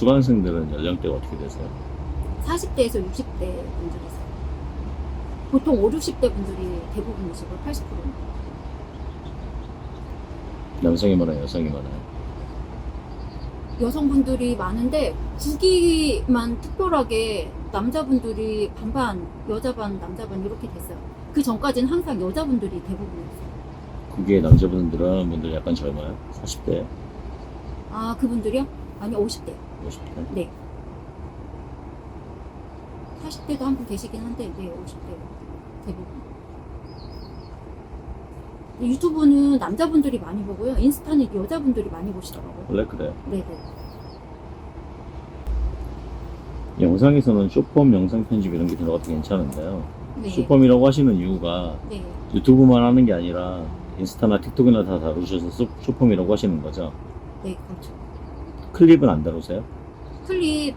수강생들은 연령대가 어떻게 되세요? 40대에서 60대 분들이세요. 보통 5, 60대 분들이 대부분이시고 80%는. 남성이 많아요, 여성이 많아요? 여성분들이 많은데 국기만 특별하게 남자분들이 반반, 여자 반, 남자 반 이렇게 됐어요. 그 전까지는 항상 여자분들이 대부분이었어요. 그게 남자분들은 분들 약간 젊어요? 40대? 아, 그분들이요? 아니, 50대. 50대? 네. 40대도 한 분 계시긴 한데, 네, 50대 대부분. 유튜브는 남자분들이 많이 보고요. 인스타는 여자분들이 많이 보시더라고요. 원래 그래요. 네네. 영상에서는 쇼폼 영상 편집 이런 게 들어가도 괜찮은데요. 네. 쇼폼이라고 하시는 이유가 네. 유튜브만 하는 게 아니라 인스타나 틱톡이나 다 다루셔서 쇼폼이라고 하시는 거죠. 네, 그렇죠. 클립은 안 다루세요? 클립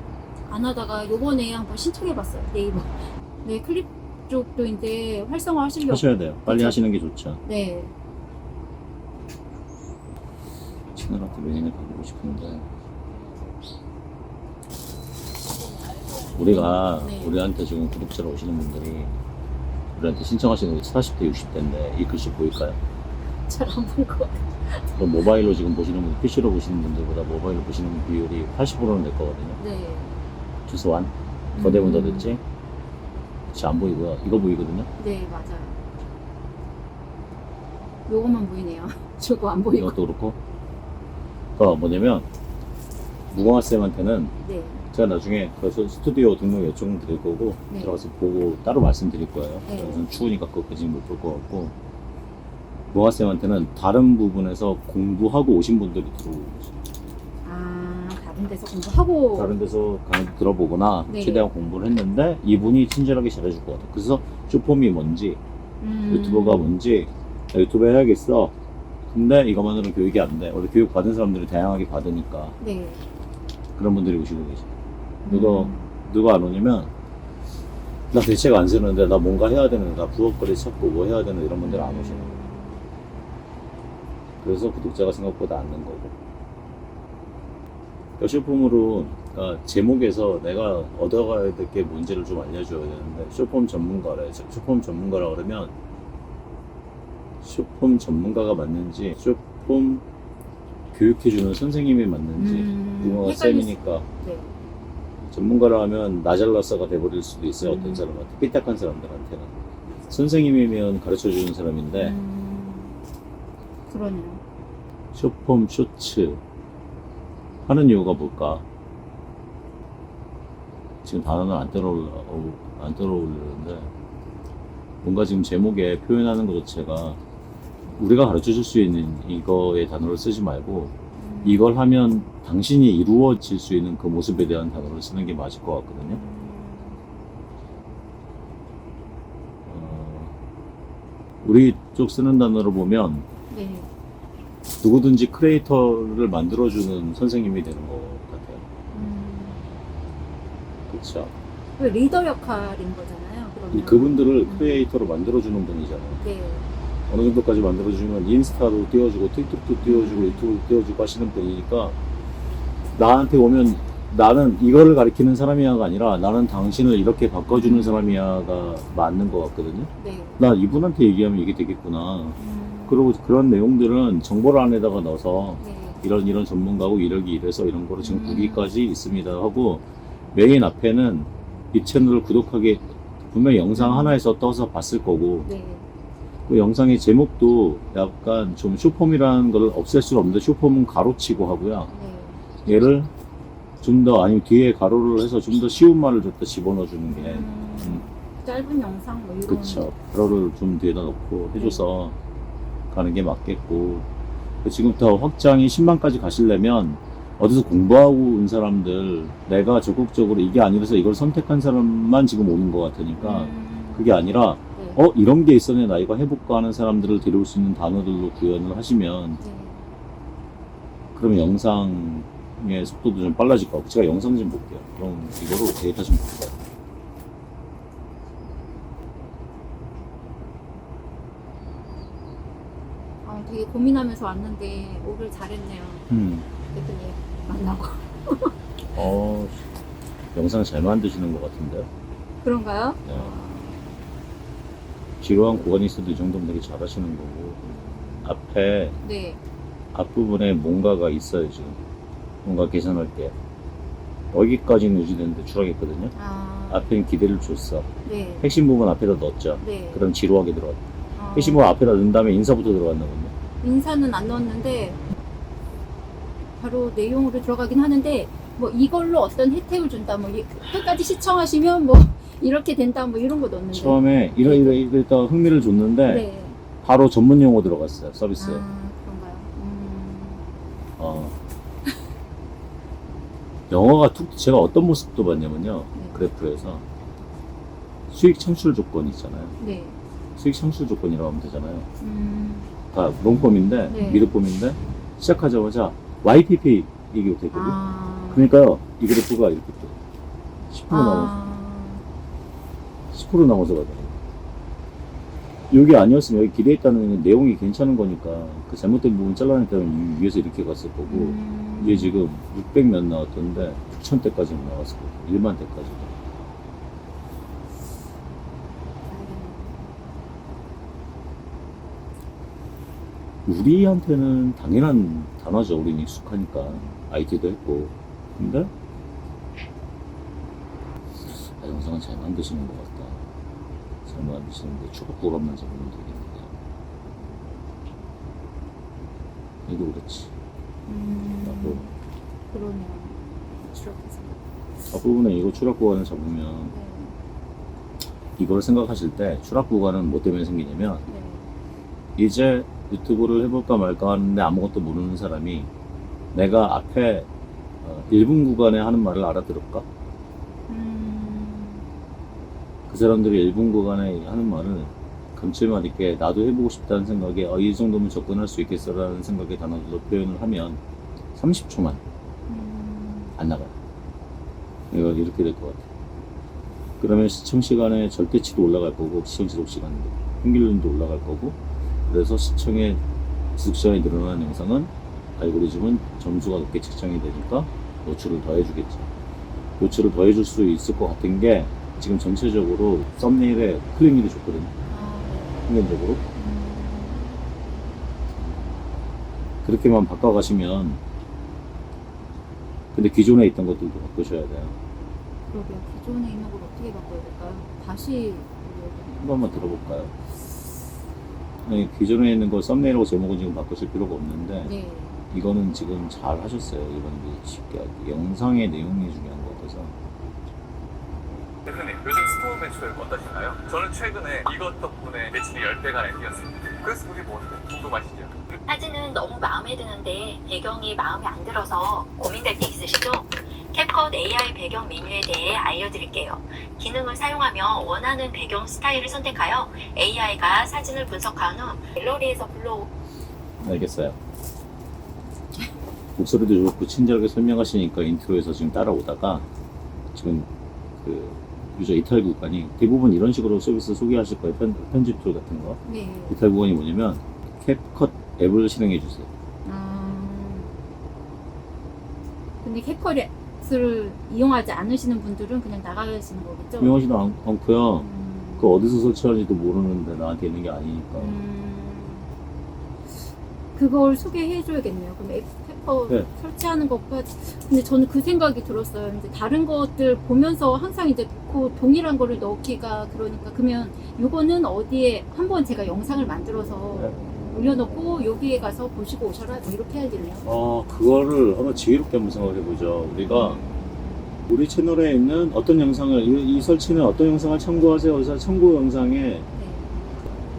안 하다가 요번에 한번 신청해봤어요. 네이버. 네, 클립 쪽도 이제 활성화 하시려고. 하셔야 돼요. 빨리 그렇죠. 하시는 게 좋죠. 네. 채널한테 메인을 가보고 싶은데 우리가 네. 우리한테 지금 구독자로 오시는 분들이 우리한테 신청하시는 게 40대, 60대인데 이 글씨 보일까요? 잘 안 본 것 같아요. 그럼 모바일로 지금 보시는 분, PC로 보시는 분들보다 모바일로 보시는 비율이 80%는 될 거거든요. 네. 최소한 더 되면 더 됐지. 그치, 안 보이고요. 이거 보이거든요. 네, 맞아요. 요것만 보이네요. 저거 안 보이고. 이것도 그렇고. 그러니까 뭐냐면 무궁화쌤한테는 네. 제가 나중에 그래서 스튜디오 등록 요청 드릴 거고 네. 들어가서 보고 따로 말씀드릴 거예요. 네. 여기서는 추우니까 그것까지 못 볼 것 같고 무궁화쌤한테는 다른 부분에서 공부하고 오신 분들이 들어오고 있어요. 아, 다른 데서 공부하고. 다른 데서 강의 들어보거나 네. 최대한 공부를 했는데 이분이 친절하게 잘해줄 것 같아요. 그래서 쇼폼이 뭔지 유튜버가 뭔지 유튜브 해야겠어. 근데 이것만으로는 교육이 안 돼. 원래 교육 받은 사람들이 다양하게 받으니까 네. 그런 분들이 오시고 계세요. 누가 안 오냐면 나 대책 안 쓰는데 나 뭔가 해야 되는데 나 부업거리 찾고 뭐 해야 되는 이런 분들 안 오시는 거예요. 그래서 구독자가 생각보다 안 는 거고. 쇼폼으로 제목에서 내가 얻어가야 될 게 뭔지를 좀 알려줘야 되는데 쇼폼 전문가래. 쇼폼 전문가라 그러면 쇼폼 전문가가 맞는지 쇼폼 교육해주는 선생님이 맞는지 무궁화가 쌤이니까 네. 전문가라 하면 나잘라서가 돼버릴 수도 있어요. 어떤 사람한테 삐딱한 사람들한테는 선생님이면 가르쳐주는 사람인데 그러네요. 쇼폼 쇼츠 하는 이유가 뭘까? 지금 단어는 안 떠오르는데 뭔가 지금 제목에 표현하는 것 자체가 우리가 가르쳐줄 수 있는 이거의 단어를 쓰지 말고 이걸 하면 당신이 이루어질 수 있는 그 모습에 대한 단어를 쓰는 게 맞을 것 같거든요. 우리 쪽 쓰는 단어로 보면 네. 누구든지 크리에이터를 만들어주는 선생님이 되는 것 같아요. 그렇죠. 그 리더 역할인 거잖아요. 그러면. 그분들을 크리에이터로 만들어주는 분이잖아요. 네. 어느 정도까지 만들어주면 인스타도 띄워주고 틱톡도 띄워주고 유튜브도 띄워주고 하시는 분이니까 나한테 오면 나는 이거를 가리키는 사람이야가 아니라 나는 당신을 이렇게 바꿔주는 사람이야가 맞는 것 같거든요. 네. 나 이분한테 얘기하면 이게 되겠구나. 그리고 그런 내용들은 정보를 안에다가 넣어서 네. 이런 전문가고 이러기 이래서 이런 거로 지금 9기까지 있습니다 하고 메인 앞에는 이 채널을 구독하게 분명히 영상 하나에서 떠서 봤을 거고 네. 그 영상의 제목도 약간 좀 쇼폼이라는 걸 없앨 수는 없는데 쇼폼은 가로치고 하고요. 네. 얘를 좀 더 아니면 뒤에 가로를 해서 좀 더 쉬운 말을 좀 더 집어넣어 주는 게 짧은 영상 뭐 이런. 그쵸. 가로를 좀 뒤에다 넣고 해줘서 가는 게 맞겠고 지금부터 확장이 10만까지 가시려면 어디서 공부하고 온 사람들 내가 적극적으로 이게 아니라서 이걸 선택한 사람만 지금 오는 것 같으니까 그게 아니라 네. 이런 게 있었네 나 이거 해볼까 하는 사람들을 데려올 수 있는 단어들로 구현을 하시면 네. 그러면 영상의 속도도 좀 빨라질 것 같고 제가 영상 좀 볼게요. 그럼 이거로 데이터 좀 볼게요. 되게 고민하면서 왔는데 오길 잘했네요. 대표님 만나고. 영상 잘 만드시는 것 같은데요? 그런가요? 네. 지루한 구간이 있어도 이 정도면 되게 잘하시는 거고, 앞에, 네. 앞부분에 뭔가가 있어요, 지금. 뭔가 계산할 게. 여기까지는 유지되는데 추락했거든요. 앞에는 기대를 줬어. 네. 핵심 부분 앞에다 넣었죠. 네. 그럼 지루하게 들어갔다. 핵심 부분 앞에다 넣은 다음에 인사부터 들어갔나 보네. 인사는 안 넣었는데 바로 내용으로 들어가긴 하는데 뭐 이걸로 어떤 혜택을 준다 뭐 끝까지 시청하시면 뭐 이렇게 된다 뭐 이런 거 넣었는데 처음에 이러다 흥미를 줬는데 네. 바로 전문 용어 들어갔어요. 서비스. 그런가요? 어. 영어가 제가 어떤 모습도 봤냐면요. 네. 그래프에서 수익 창출 조건 있잖아요. 네. 수익 창출 조건이라고 하면 되잖아요. 아, 다 롱폼인데 네. 미드폼인데 시작하자마자 YPP 얘기가 됐거든요. 아. 그러니까요. 이 그래프가 이렇게 10% 남았어. 10% 남아서 가더라고요. 여기 아니었으면 여기 기대했다는 내용이 괜찮은 거니까 그 잘못된 부분 잘라냈다면 위에서 이렇게 갔을 거고 이게 지금 600 몇 나왔던데 6,000대까지 나왔을 거고 1만 대까지도. 우리한테는 당연한 단어죠. 우리는 익숙하니까 IT도 했고. 근데 영상은 잘 만드시는 것 같다. 잘 만드시는데 추가 구간만 잡으면 되겠는데. 얘도 그렇지. 앞부분. 그러네요. 추락해서. 앞부분에 이거 추락 구간을 잡으면 네. 이걸 생각하실 때 추락 구간은 뭐 때문에 생기냐면 네. 이제 유튜브를 해볼까 말까 하는데 아무것도 모르는 사람이 내가 앞에 1분 구간에 하는 말을 알아들을까? 그 사람들이 1분 구간에 하는 말을 감칠맛 있게 나도 해보고 싶다는 생각에 이 정도면 접근할 수 있겠어라는 생각에 단어로 표현을 하면 30초만 안 나가요. 이거 이렇게 될 것 같아요. 그러면 시청시간의 절대치도 올라갈 거고 시청 지속시간도 평균도 올라갈 거고 그래서 시청의 지속시간이 늘어나는 영상은 알고리즘은 점수가 높게 측정이 되니까 노출을 더 해주겠죠. 노출을 더 해줄 수 있을 것 같은 게 지금 전체적으로 썸네일에 클릭률이 좋거든요. 평균적으로. 그렇게만 바꿔가시면 근데 기존에 있던 것들도 바꾸셔야 돼요. 그러게요. 기존에 있는 걸 어떻게 바꿔야 될까요? 다시 한 번만 들어볼까요? 아니, 기존에 있는 거 썸네일하고 제목은 지금 바꾸실 필요가 없는데 네. 이거는 지금 잘 하셨어요. 이번에 쉽게 하기. 영상의 내용이 중요한 것 같아서. 대표님, 요즘 스토어 매출 어떠신가요? 저는 최근에 이것 덕분에 매출이 10배가 뛰었습니다. 그래서 그게 뭔데? 궁금하시죠? 사진은 너무 마음에 드는데 배경이 마음에 안 들어서 고민될 때 있으시죠? 캡컷 AI 배경 메뉴에 대해 알려드릴게요. 기능을 사용하며 원하는 배경 스타일을 선택하여 AI가 사진을 분석한 후 갤러리에서 불러오 알겠어요. 목소리도 좋고 친절하게 설명하시니까 인트로에서 지금 따라오다가 지금 그 유저 이탈 구간이 대부분 이런 식으로 서비스 소개하실 거예요. 편집 툴 같은 거. 네. 이탈 구간이 뭐냐면 캡컷 앱을 실행해 주세요. 근데 캡컷을 이용하지 않으시는 분들은 그냥 나가시는 거겠죠? 이용하지도 않고요. 그 어디서 설치하는지도 모르는데 나한테 있는 게 아니니까. 그걸 소개해줘야겠네요. 그럼 캡컷 네. 설치하는 것까지. 근데 저는 그 생각이 들었어요. 이제 다른 것들 보면서 항상 이제 그 동일한 거를 넣기가 그러면 요거는 어디에 한번 제가 영상을 만들어서 네. 올려놓고 여기에 가서 보시고 오셔라 뭐 이렇게 해야겠네요. 그거를 한번 지혜롭게 한번 생각해 보죠. 우리가 우리 채널에 있는 어떤 영상을 이 설치는 어떤 영상을 참고하세요. 그래서 참고 영상에 네.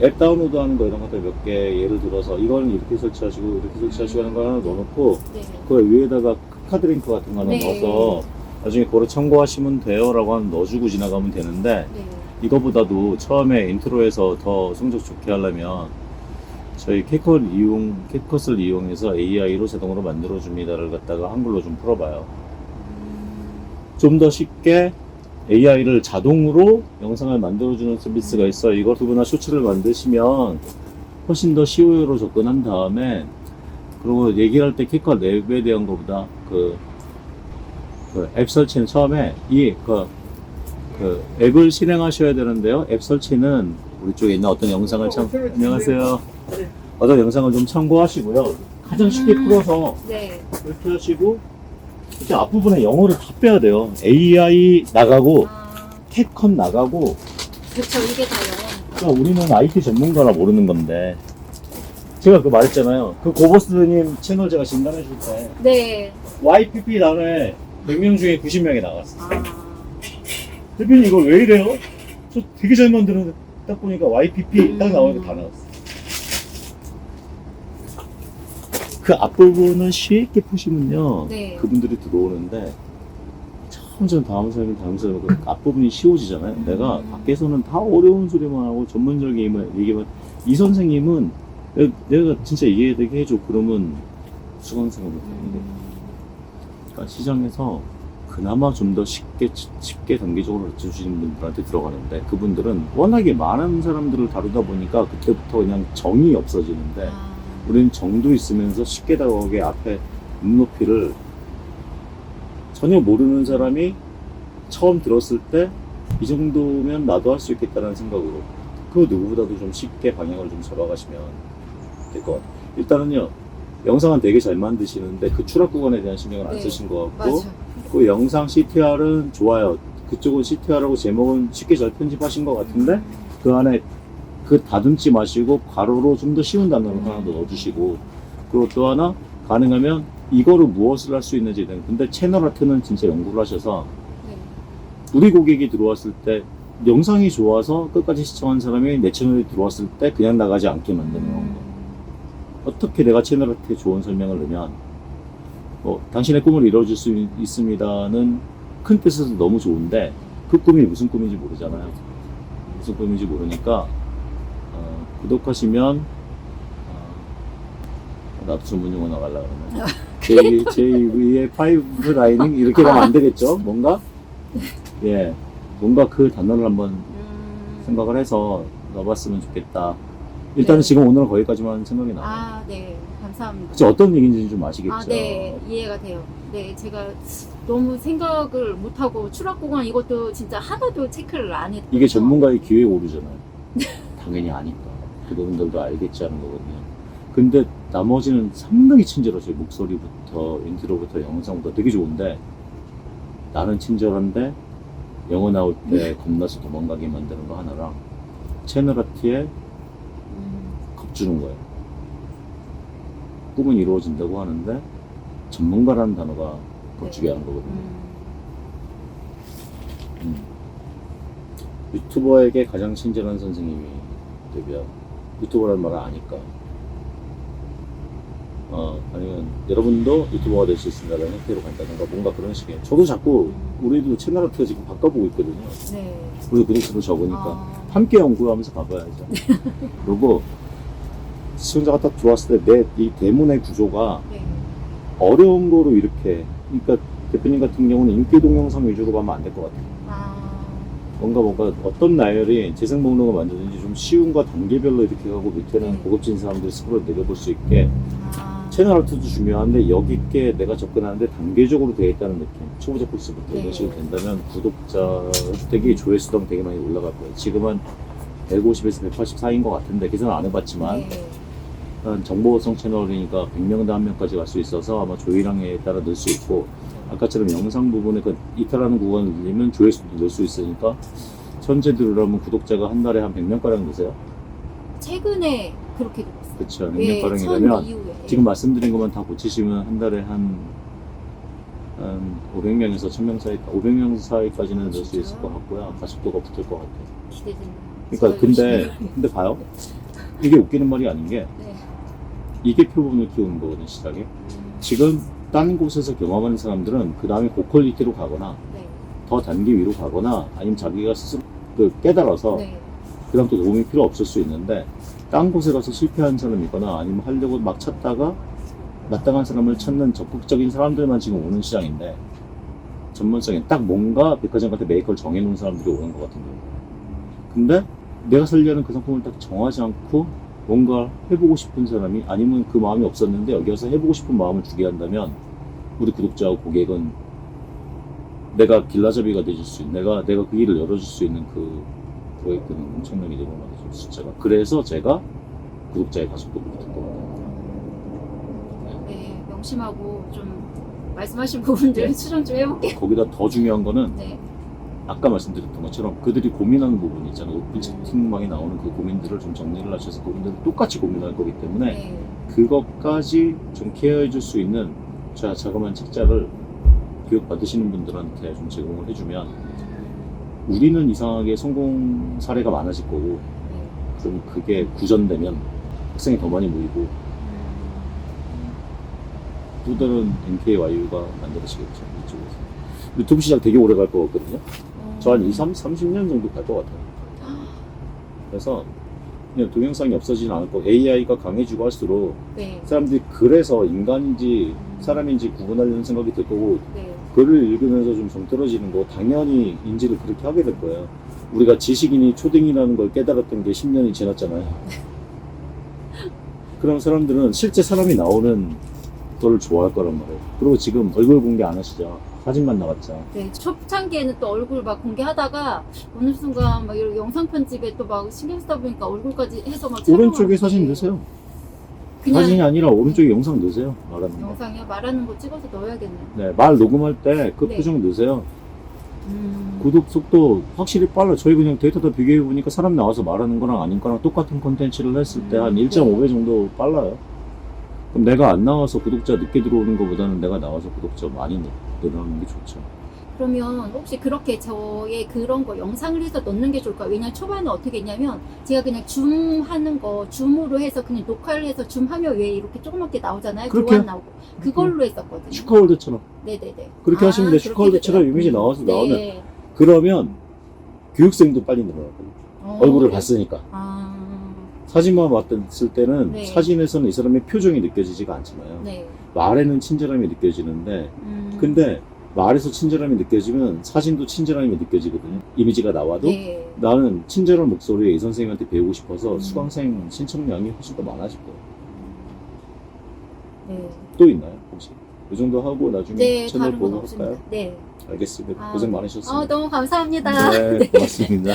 앱 다운로드 하는 거 이런 것들 몇 개 예를 들어서 이거는 이렇게 설치하시고 이렇게 설치하시고 하는 거 하나 넣어놓고 네. 그 위에다가 카드 링크 같은 거 하나 네. 넣어서 나중에 그거를 참고하시면 돼요 라고 하면 넣어주고 지나가면 되는데 네. 이거보다도 처음에 인트로에서 더 성적 좋게 하려면 저희 캡컷을 이용해서 AI로 자동으로 만들어줍니다를 갖다가 한글로 좀 풀어봐요. 좀 더 쉽게 AI를 자동으로 영상을 만들어주는 서비스가 있어요. 이걸 두분다 쇼츠를 만드시면 훨씬 더 쉬워로 접근한 다음에 그리고 얘기할 때 캡컷 앱에 대한 것보다 그 그 앱 설치는 처음에 그 앱을 실행하셔야 되는데요. 앱 설치는 우리 쪽에 있는 어떤 영상을 안녕하세요. 어떤 영상을 좀 참고하시고요. 가장 쉽게 풀어서 네. 이렇게 하시고 이렇게 앞부분에 영어를 다 빼야 돼요. AI 나가고 아, 캡컷 나가고. 그렇죠. 이게 다 영어. 그러니까 우리는 IT 전문가라 모르는 건데 제가 그 말했잖아요. 그 고버스님 채널 제가 진단해 줄 때 네. YPP 다음에 100명 중에 90명이 나갔어. 아, 대표님 이거 왜 이래요? 저 되게 잘 만들었는데 딱 보니까 YPP 딱 나오니까 다 나왔어. 그 앞부분은 쉽게 푸시면요. 네. 그분들이 들어오는데 점점 다음 사람이 그 앞부분이 쉬워지잖아요. 내가 밖에서는 다 어려운 소리만 하고 전문적인 얘기만 이 선생님은 내가 진짜 이해되게 해줘. 그러면 수강생을 못하는데 그러니까 시장에서 그나마 좀 더 쉽게 단계적으로 가르쳐 주시는 분들한테 들어가는데 그분들은 워낙에 많은 사람들을 다루다 보니까 그때부터 그냥 정이 없어지는데 아, 우리는 정도 있으면서 쉽게 다가오게 앞에 눈높이를 전혀 모르는 사람이 처음 들었을 때 이 정도면 나도 할 수 있겠다는 생각으로 그 누구보다도 좀 쉽게 방향을 좀 잡아가시면 될 것 같아요. 일단은요, 영상은 되게 잘 만드시는데 그 추락 구간에 대한 신경을 안 네, 쓰신 것 같고 맞아. 그 영상 CTR은 좋아요. 그쪽은 CTR하고 제목은 쉽게 잘 편집하신 것 같은데 그 안에 그 다듬지 마시고 괄호로 좀 더 쉬운 단어를 하나 더 넣어주시고 그리고 또 하나 가능하면 이거로 무엇을 할 수 있는지 근데 채널 아트는 진짜 연구를 하셔서 네. 우리 고객이 들어왔을 때 영상이 좋아서 끝까지 시청한 사람이 내 채널에 들어왔을 때 그냥 나가지 않게 만드는 거. 어떻게 내가 채널 아트에 좋은 설명을 넣으면 당신의 꿈을 이뤄줄 수 있습니다는 큰 뜻에서 너무 좋은데 그 꿈이 무슨 꿈인지 모르잖아요. 무슨 꿈인지 모르니까 구독하시면 나도 전문 용어 나가려고 그러네. JV의 파이브 라이닝 이렇게 가면 안 되겠죠? 뭔가 그 단어를 한번 생각을 해서 넣어봤으면 좋겠다. 일단은 네. 지금 오늘은 거기까지만 생각이 나요. 아, 네. 감사합니다. 그치, 어떤 얘기인지 좀 아시겠죠? 아, 네. 이해가 돼요. 네. 제가 너무 생각을 못하고 추락 구간 이것도 진짜 하나도 체크를 안 했고. 이게 전문가의 기회에 오르잖아요. 당연히 아니까. 그분들도 알겠지 하는 거거든요. 근데 나머지는 상당히 친절하세요. 목소리부터, 인트로부터, 영상부터 되게 좋은데 나는 친절한데 영어 나올 때 겁나서 도망가게 만드는 거 하나랑 채널 아트에 겁주는 거예요. 꿈은 이루어진다고 하는데 전문가라는 단어가 겁주게 하는 거거든요. 유튜버에게 가장 친절한 선생님이 되면 유튜버라는 말을 아니까 아니면 여러분도 유튜버가 될 수 있습니다라는 형태로 간다든가 뭔가 그런 식의 저도 자꾸 우리도 채널 아트가 지금 바꿔보고 있거든요. 네. 우리 구독수도 적으니까 아, 함께 연구하면서 가봐야죠. 그리고 시청자가 딱 들어왔을 때 이 대문의 구조가 네. 어려운 거로 이렇게 그러니까 대표님 같은 경우는 인기 동영상 위주로 가면 안 될 것 같아요. 아, 뭔가 어떤 나열이 재생 목록을 만드는지 좀 쉬움과 단계별로 이렇게 가고 밑에는 네. 고급진 사람들이 스크롤 내려볼 수 있게 아, 채널 아트도 중요한데 여기 있게 내가 접근하는데 단계적으로 되어 있다는 느낌. 초보자 코스부터 이런 네. 식으로 된다면 구독자 획득이 조회수당 되게 많이 올라갈 거예요. 지금은 150에서 180 사이인 것 같은데 계산을 안 해봤지만 네. 정보성 채널이니까 100명당 1명까지 갈 수 있어서 아마 조회량에 따라 넣을 수 있고 아까처럼 영상 부분에 그 이탈하는 구간을 늘리면 조회수도 넣을 수 있으니까 현재 들으려면 구독자가 한 달에 한 100명가량 되세요. 최근에 그렇게 됐어요. 그쵸. 네, 100명가량이 천 되면 이후에. 지금 말씀드린 것만 다 고치시면 한 달에 한 500명에서 1000명 사이, 500명 사이까지는 넣을 수 있을 것 같고요. 가속도가 붙을 것 같아요. 기대됩니다. 그러니까 근데 봐요. 이게 웃기는 말이 아닌 게 네. 이게 표본을 키우는 거거든요, 시작에. 지금 딴 곳에서 경험하는 사람들은 그 다음에 고퀄리티로 가거나 네. 더 단계 위로 가거나 아니면 자기가 스스로 깨달아서 네. 그 다음 또 도움이 필요 없을 수 있는데 딴 곳에 가서 실패한 사람이거나 아니면 하려고 막 찾다가 마땅한 사람을 찾는 적극적인 사람들만 지금 오는 시장인데 전문성에 딱 뭔가 백화점 같은 메이커를 정해놓은 사람들이 오는 것 같은 거예요. 근데 내가 살려는 그 상품을 딱 정하지 않고 뭔가 해보고 싶은 사람이 아니면 그 마음이 없었는데 여기 와서 해보고 싶은 마음을 주게 한다면 우리 구독자와 고객은 내가 길라잡이가 돼줄 수 있는, 내가 그 길을 열어줄 수 있는 그 프로젝트는 엄청나게 늘어나죠, 숫자가. 그래서 제가 구독자의 가속도 그렇게 된 겁니다. 네, 명심하고 좀 말씀하신 부분들 네. 수정 좀 해볼게요. 거기다 더 중요한 거는 네. 아까 말씀드렸던 것처럼 그들이 고민하는 부분이 있잖아요. 오픈 채팅방에 나오는 그 고민들을 좀 정리를 하셔서 그분들은 똑같이 고민할 거기 때문에 네. 그것까지 좀 케어해 줄 수 있는 자그마한 책자를 교육 받으시는 분들한테 좀 제공을 해주면 우리는 이상하게 성공 사례가 많아질 거고 네. 그럼 그게 구전되면 학생이 더 많이 모이고 또 다른 NKYU가 만들어지겠죠, 이쪽에서. 유튜브 시장 되게 오래 갈 것 같거든요. 저 한 30년 정도 갈 것 같아요. 그래서 그냥 동영상이 없어지진 않을 거고 AI가 강해지고 할수록 네. 사람들이 그래서 인간인지 사람인지 구분하려는 생각이 들 거고 네. 글을 읽으면서 좀 정떨어지는 거 당연히 인지를 그렇게 하게 될 거예요. 우리가 지식인이 초딩이라는 걸 깨달았던 게 10년이 지났잖아요. 그럼 사람들은 실제 사람이 나오는 걸 좋아할 거란 말이에요. 그리고 지금 얼굴 공개 안 하시죠? 사진만 나갔죠. 네, 초창기에는 또 얼굴 막 공개하다가 어느 순간 막 이런 영상 편집에 또 막 신경 쓰다 보니까 얼굴까지 해서 막 오른쪽에 촬영을 사진 하는데 넣으세요. 그냥 사진이 아니라 오른쪽에 영상 넣으세요. 말하는 거. 영상이요? 말하는 거 찍어서 넣어야겠네요. 네, 말 녹음할 때 그 네. 표정 넣으세요. 구독 속도 확실히 빨라. 저희 그냥 데이터도 비교해 보니까 사람 나와서 말하는 거랑 아닌 거랑 똑같은 콘텐츠를 했을 때 한 1.5배 정도 빨라요. 그럼 내가 안 나와서 구독자 늦게 들어오는 것보다는 내가 나와서 구독자 많이 늘어나는 게 좋죠. 그러면 혹시 그렇게 저의 그런 거 영상을 해서 넣는 게 좋을까요? 왜냐면 초반에 어떻게 했냐면 제가 그냥 줌 하는 거 줌으로 해서 그냥 녹화를 해서 줌 하면 왜 이렇게 조그맣게 나오잖아요. 그렇게 교환 나오고 그걸로 했었거든요. 슈카월드처럼 네네네. 그렇게 하시면 돼요. 그렇게 슈카월드처럼 되더라고요. 이미지 나와서 나오면 네. 그러면 교육생도 빨리 늘어나거든요. 얼굴을 그래요? 봤으니까. 아, 사진만 봤을 때는 네. 사진에서는 이 사람의 표정이 느껴지지가 않잖아요. 네. 말에는 친절함이 느껴지는데 근데 말에서 친절함이 느껴지면 사진도 친절함이 느껴지거든요. 이미지가 나와도 네. 나는 친절한 목소리에 이 선생님한테 배우고 싶어서 음. 수강생 신청량이 훨씬 더 많아질 거예요. 네. 또 있나요? 혹시? 이 정도 하고 나중에 네, 채널 다른 건 보고 없습니다. 할까요? 네. 알겠습니다. 아, 고생 많으셨습니다. 너무 감사합니다. 네, 고맙습니다.